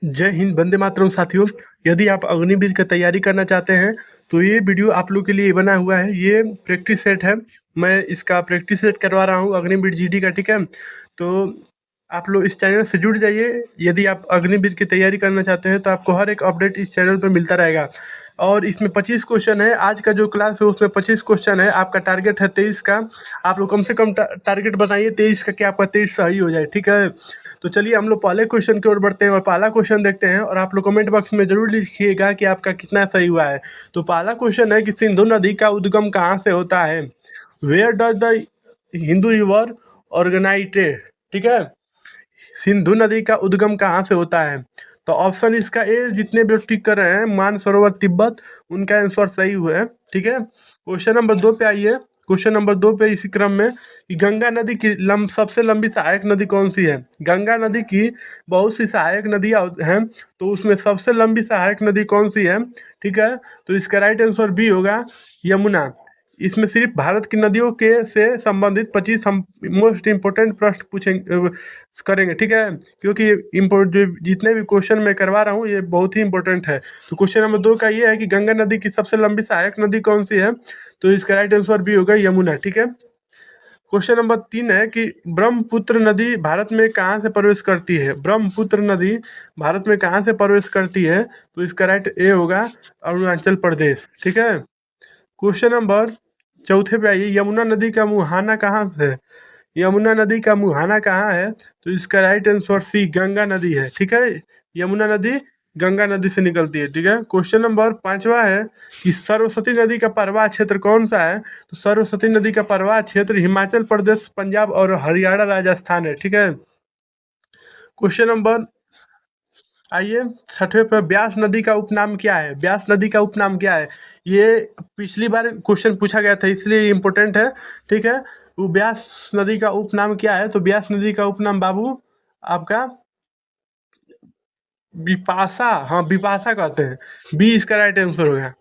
जय हिंद, वंदे मातरम साथियों। यदि आप अग्निवीर की तैयारी करना चाहते हैं तो ये वीडियो आप लोग के लिए बना हुआ है। ये प्रैक्टिस सेट है, मैं इसका प्रैक्टिस सेट करवा रहा हूँ अग्निवीर जीडी का, ठीक है। तो आप लोग इस चैनल से जुड़ जाइए। यदि आप अग्निवीर की तैयारी करना चाहते हैं तो आपको हर एक अपडेट इस चैनल पर मिलता रहेगा। और इसमें 25 क्वेश्चन है। आज का जो क्लास है उसमें 25 क्वेश्चन है। आपका टारगेट है 23 का। आप लोग कम से कम टारगेट बनाइए 23 का, कि आपका 23 सही हो जाए, ठीक है। तो चलिए हम लोग पहले क्वेश्चन की ओर बढ़ते हैं और पहला क्वेश्चन देखते हैं। और आप लोग कमेंट बॉक्स में जरूर लिखिएगा कि आपका कितना सही हुआ है। तो पहला क्वेश्चन है कि सिंधु नदी का उद्गम कहाँ से होता है। Where does the Hindu river originated, ठीक है। सिंधु नदी का उद्गम कहाँ से होता है। तो ऑप्शन इसका ए, जितने भी टिक कर रहे हैं, मानसरोवर तिब्बत, उनका आंसर सही हुआ है, ठीक है। क्वेश्चन नंबर 2 पे आइए। क्वेश्चन नंबर 2 पे इसी क्रम में कि गंगा नदी की सबसे लंबी सहायक नदी कौन सी है। गंगा नदी की बहुत सी सहायक नदियाँ हैं, तो उसमें सबसे लंबी सहायक नदी कौन सी है, ठीक है। तो इसका राइट आंसर बी होगा, यमुना। इसमें सिर्फ भारत की नदियों के से संबंधित 25 हम मोस्ट इम्पोर्टेंट प्रश्न पूछेंगे, करेंगे, ठीक है। क्योंकि जो जितने भी क्वेश्चन मैं करवा रहा हूँ ये बहुत ही इंपॉर्टेंट है। तो क्वेश्चन नंबर 2 का ये है कि गंगा नदी की सबसे लंबी सहायक नदी कौन सी है। तो इसका राइट आंसर भी होगा यमुना, ठीक है। क्वेश्चन नंबर 3 है कि ब्रह्मपुत्र नदी भारत में कहाँ से प्रवेश करती है। ब्रह्मपुत्र नदी भारत में कहाँ से प्रवेश करती है। तो इसका राइट ए होगा, अरुणाचल प्रदेश, ठीक है। क्वेश्चन नंबर 4 पे आइए। यमुना नदी का मुहाना कहाँ से है। यमुना नदी का मुहाना कहाँ है। तो इसका राइट आंसर सी, गंगा नदी है, ठीक है। यमुना नदी गंगा नदी से निकलती है, ठीक है। क्वेश्चन नंबर 5वां है कि सरस्वती नदी का प्रवाह क्षेत्र कौन सा है। तो सरस्वती नदी का प्रवाह क्षेत्र हिमाचल प्रदेश, पंजाब और हरियाणा राजस्थान है, ठीक है। क्वेश्चन नंबर आइए 6वें पर, ब्यास नदी का उपनाम क्या है। ब्यास नदी का उपनाम क्या है। ये पिछली बार क्वेश्चन पूछा गया था, इसलिए इम्पोर्टेंट है, ठीक है। वो ब्यास नदी का उपनाम क्या है। तो ब्यास नदी का उपनाम बाबू आपका बिपाशा, हाँ बिपाशा कहते हैं। बी इसका राइट आंसर होगा।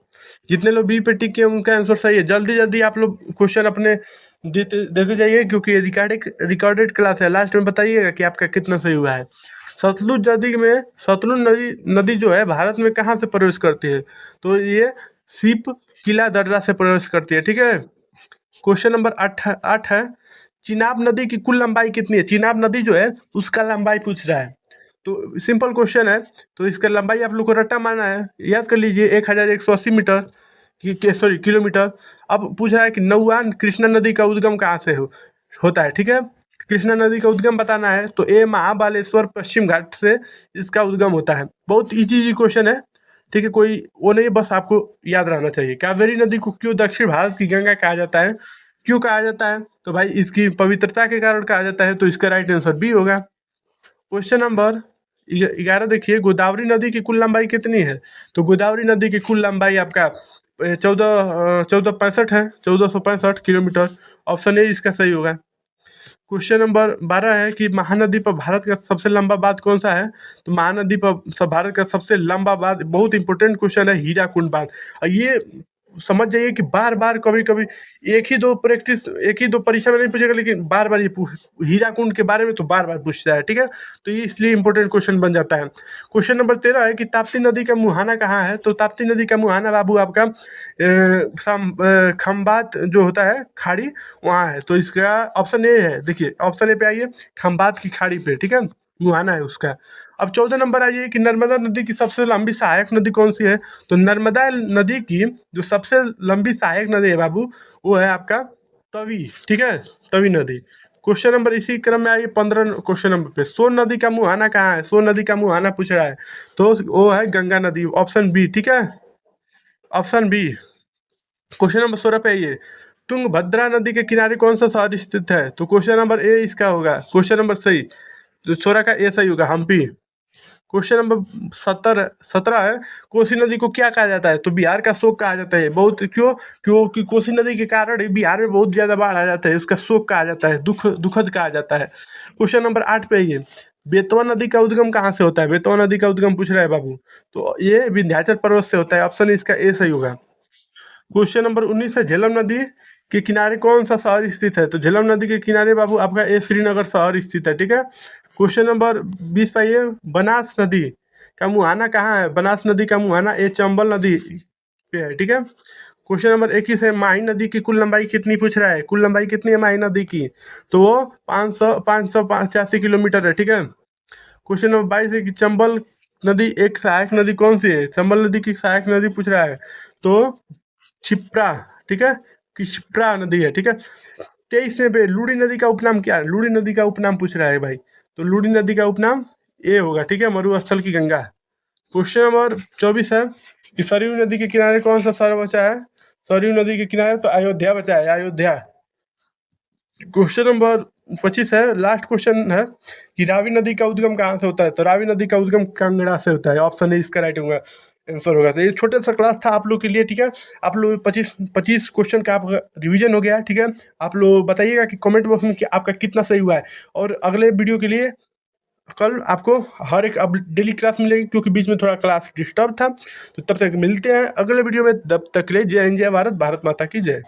जितने लोग बी पे टिक किए उनका आंसर सही है। जल्दी जल्दी आप लोग क्वेश्चन अपने देते जाइए, क्योंकि रिकॉर्डेड क्लास है। लास्ट में बताइएगा कि आपका कितना सही हुआ है। सतलुज नदी नदी जो है भारत में कहाँ से प्रवेश करती है। तो ये सीप किला दर्रा से प्रवेश करती है, ठीक है। क्वेश्चन नंबर 8 है, चिनाब नदी की कुल लंबाई कितनी है। चिनाब नदी जो है उसका लंबाई पूछ रहा है। तो सिंपल क्वेश्चन है। तो इसका लंबाई आप लोग को रट्टा मारना है, याद कर लीजिए 1180 मीटर सॉरी किलोमीटर। अब पूछ रहा है कि नौवान कृष्णा नदी का उद्गम कहाँ से होता है, ठीक है। कृष्णा नदी का उद्गम बताना है। तो ए, महाबालेश्वर पश्चिम घाट से इसका उद्गम होता है। बहुत इजी क्वेश्चन है, ठीक है। कोई वो नहीं, बस आपको याद रहना चाहिए। कावेरी नदी को क्यों दक्षिण भारत की गंगा कहा जाता है। क्यों कहा जाता है। तो भाई इसकी पवित्रता के कारण कहा जाता है। तो इसका राइट आंसर बी होगा। क्वेश्चन नंबर 11 देखिए, गोदावरी नदी की कुल लंबाई कितनी है। तो गोदावरी नदी की कुल लंबाई आपका 1465 है, 1465 किलोमीटर। ऑप्शन ए इसका सही होगा। क्वेश्चन नंबर 12 है कि महानदी पर भारत का सबसे लंबा बांध कौन सा है। तो महानदी पर भारत का सबसे लंबा बांध, बहुत इंपॉर्टेंट क्वेश्चन है, हीराकुंड बांध। और ये समझ जाइए कि बार बार कभी कभी एक ही दो परीक्षा में नहीं पूछेगा, लेकिन बार बार ये हीराकुंड के बारे में तो बार बार पूछता है, ठीक है। तो ये इसलिए इंपॉर्टेंट क्वेश्चन बन जाता है। क्वेश्चन नंबर 13 है कि ताप्ती नदी का मुहाना कहाँ है। तो ताप्ती नदी का मुहाना बाबू आपका खंबात जो होता है खाड़ी, वहाँ है। तो इसका ऑप्शन ए है। देखिए ऑप्शन ए पे आइए, खंबात की खाड़ी पे, ठीक है, मुहाना है उसका। अब 14 नंबर आइए कि नर्मदा नदी की सबसे लंबी सहायक नदी कौन सी है। तो नर्मदा नदी की जो सबसे लंबी सहायक नदी है बाबू, वो है आपका तवी, ठीक है, तवी नदी। क्वेश्चन नंबर इसी क्रम में आइए 15 क्वेश्चन नंबर पे, सोन नदी का मुहाना कहाँ है। सोन नदी का मुहाना पूछ रहा है, तो वो है गंगा नदी, ऑप्शन बी, ठीक है, ऑप्शन बी। क्वेश्चन नंबर 16 पे आइए, तुंगभद्रा नदी के किनारे कौन सा शहर स्थित है। तो क्वेश्चन नंबर ए इसका होगा, क्वेश्चन नंबर सही, तो 16 का ए सही होगा, हम्पी। क्वेश्चन नंबर 17 है, कोसी नदी को क्या कहा जाता है। तो बिहार का शोक कहा जाता है। बहुत क्यों, क्योंकि कोसी नदी के कारण ही बिहार में बहुत ज़्यादा बाढ़ आ जाता है, उसका शोक कहा जाता है, दुखद कहा जाता है। क्वेश्चन नंबर 8 पे ये, बेतवा नदी का उद्गम कहाँ से होता है। बेतवा नदी का उद्गम पूछ रहा है बाबू, तो ये विंध्याचल पर्वत से होता है, ऑप्शन इसका ए सही होगा। क्वेश्चन नंबर 19 है, झेलम नदी के किनारे कौन सा शहर स्थित है। तो झेलम नदी के किनारे बाबू आपका ए श्रीनगर शहर स्थित है, ठीक है। क्वेश्चन नंबर 20 पाइए, बनास नदी का मुहाना कहाँ है? बनास नदी का मुहाना ये चंबल नदी पे है, ठीक है। क्वेश्चन नंबर 21 है, माही नदी की कुल लंबाई कितनी पूछ रहा है? कुल लंबाई कितनी है माही नदी की? तो वो 585 किलोमीटर है, ठीक है। क्वेश्चन नंबर 22 है कि चंबल नदी एक सहायक नदी कौन सी है? चंबल नदी की सहायक नदी पूछ रहा है, तो क्षिप्रा, ठीक है, क्षिप्रा नदी है, ठीक है। 23वें पे लूड़ी नदी का उपनाम क्या है? लूड़ी नदी का उपनाम पूछ रहा है भाई, तो लूड़ी नदी का उपनाम ये होगा, ठीक है, मरुस्थल की गंगा। क्वेश्चन नंबर 24 है कि सरयू नदी के किनारे कौन सा शहर बचा है? सरयू नदी के किनारे तो अयोध्या बचा है, अयोध्या। क्वेश्चन नंबर 25 है, लास्ट क्वेश्चन है कि रावी नदी का उद्गम कहाँ से होता है? तो रावी नदी का उद्गम कांगड़ा से होता है, ऑप्शन ए इसका राइट होगा, आंसर होगा। तो ये छोटा सा क्लास था आप लोग के लिए, ठीक है। आप लोग 25 क्वेश्चन का आपका रिवीजन हो गया, ठीक है। आप लोग बताइएगा कि कमेंट बॉक्स में कि आपका कितना सही हुआ है, और अगले वीडियो के लिए कल आपको हर एक अब डेली क्लास मिलेगी, क्योंकि बीच में थोड़ा क्लास डिस्टर्ब था। तो तब तक मिलते हैं अगले वीडियो में, तब तक के लिए जय हिंद, जय भारत, भारत माता की जय।